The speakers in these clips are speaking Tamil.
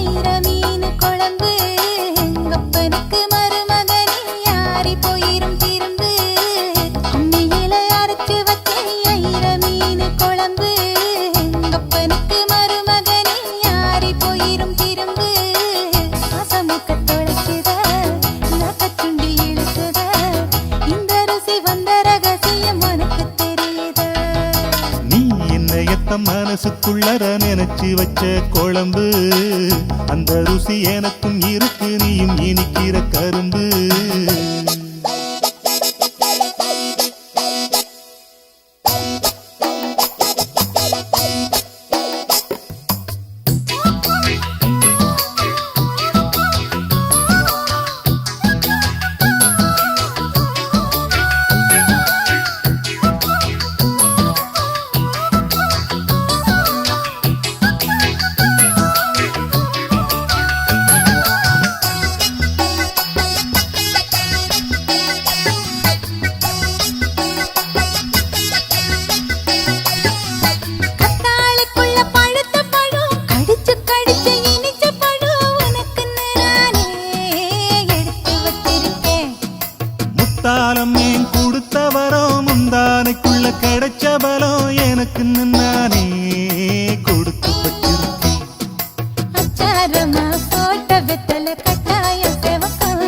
ஐர மீன் குழம்பு அப்பனுக்கு மருமகனே யாரி போயிரும் திரும்பு அம்மியில அரைச்சு வச்ச ஐர மீன் குழம்பு அப்பனுக்கு மருமகனே யாரி போயிரும் திரும்பு ஆசமுக்க தொலைக்குத நாக்கச்சுண்டி இழுக்குத இந்த ருசி வந்த ரகசியம் உனக்கு தெரியுதா நீ என்னையத்த மனசுக்குள்ளர நினைச்சு வச்ச குழம்பு அந்த ருசி எனக்கும் இருக்கு நீயும் இனிக்கிற கரும்பு முத்தாலம் ஏன் கொடுத்த வரோம் முந்தானைக்குள்ள கிடைச்ச பலம் எனக்கு நானே கொடுத்து வச்சிருக்கேன் அச்சாரமா போட்ட வெத்தல கட்டாயம் செவக்கும்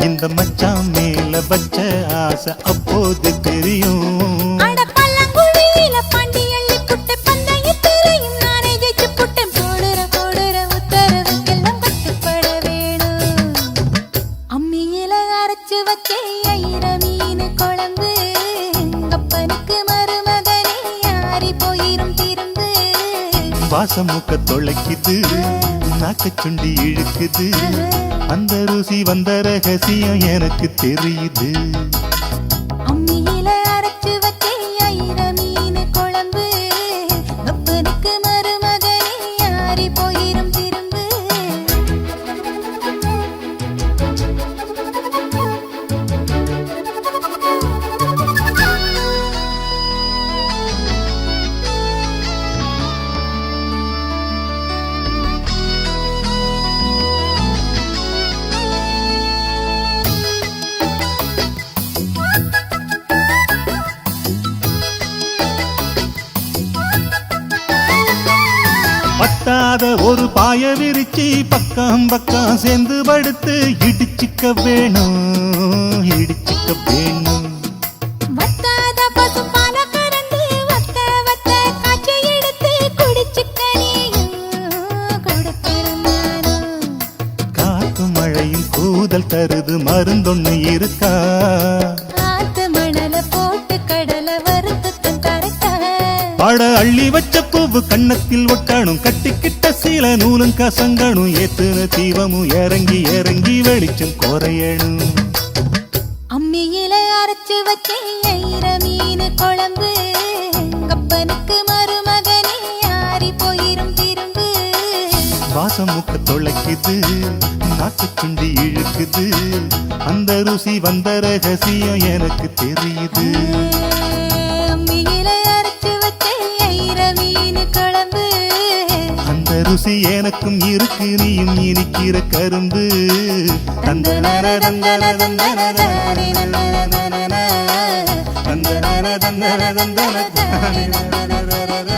இந்த மச்சான் மேல வச்ச ஆசை அப்போது தெரியும் அட பல்லங்குழியில பாண்டி அள்ளி புட்ட பந்தயத்திலையும் நானே ஜெயிச்சு புட்டேன் போடுற உத்தரவுக்கெல்லாம் கட்டுப்பட வேணும் அம்மியில அரைச்சு வச்சே ஐர மீன் குழம்பு அப்பனுக்கு மருமகனே யாரி போயிரும் திரும்பு வாசமுக்க தொலைக்குது நாக்கச்சுண்டி இழுக்குது அந்த ருசி வந்த ரகசியம் எனக்கு தெரியுது அம்மியில அரைச்சு வச்சே ஐர மீன் குழம்பு அப்பனுக்கு மருமகனே யாரி போயிரும் திரும்பு பத்தாத ஒரு பாய விரிச்சி பக்கம் பக்கம் சேர்ந்து படுத்து இடிச்சிக்க வேணும் வத்தாத பசுப்பால கறந்து வத்த காய்ச்சி எடுத்து குடிச்சுக்க நீயும் கொடுக்கணும் நானும் காத்து மழையும் கூதல் தருது மருந்தொன்னு இருக்கா காத்து மணல போட்டு கடலை வறுத்து கரைக்க பட அள்ளி வச்ச பூவு கன்னத்தில் ஒட்டணும் கட்டிக்கிட்ட சீல நூலும் கசங்கணும் ஏத்துன தீவமும் இறங்கி இறங்கி வெளிச்சம் குறையணும் அம்மியில அரைச்சு வச்சே ஐர மீன் குழம்பு அப்பனுக்கு மருமகனே யாரி போயிரும் திரும்பு வாசமுக்க தொலைக்குது நாக்குச்சுண்டி இழுக்குது அந்த ருசி வந்த ரகசியம் எனக்கு தெரியுது அம்மியில அரைச்சு வச்சே ஐர மீன் குழம்பு அந்த ருசி எனக்கும் இருக்கு நீயும் இனிக்கிற கரும்பு தந்தனர தந்தன தந்தன தானே நன்னன தந்தனர தந்தன தந்தன தானே நன்னன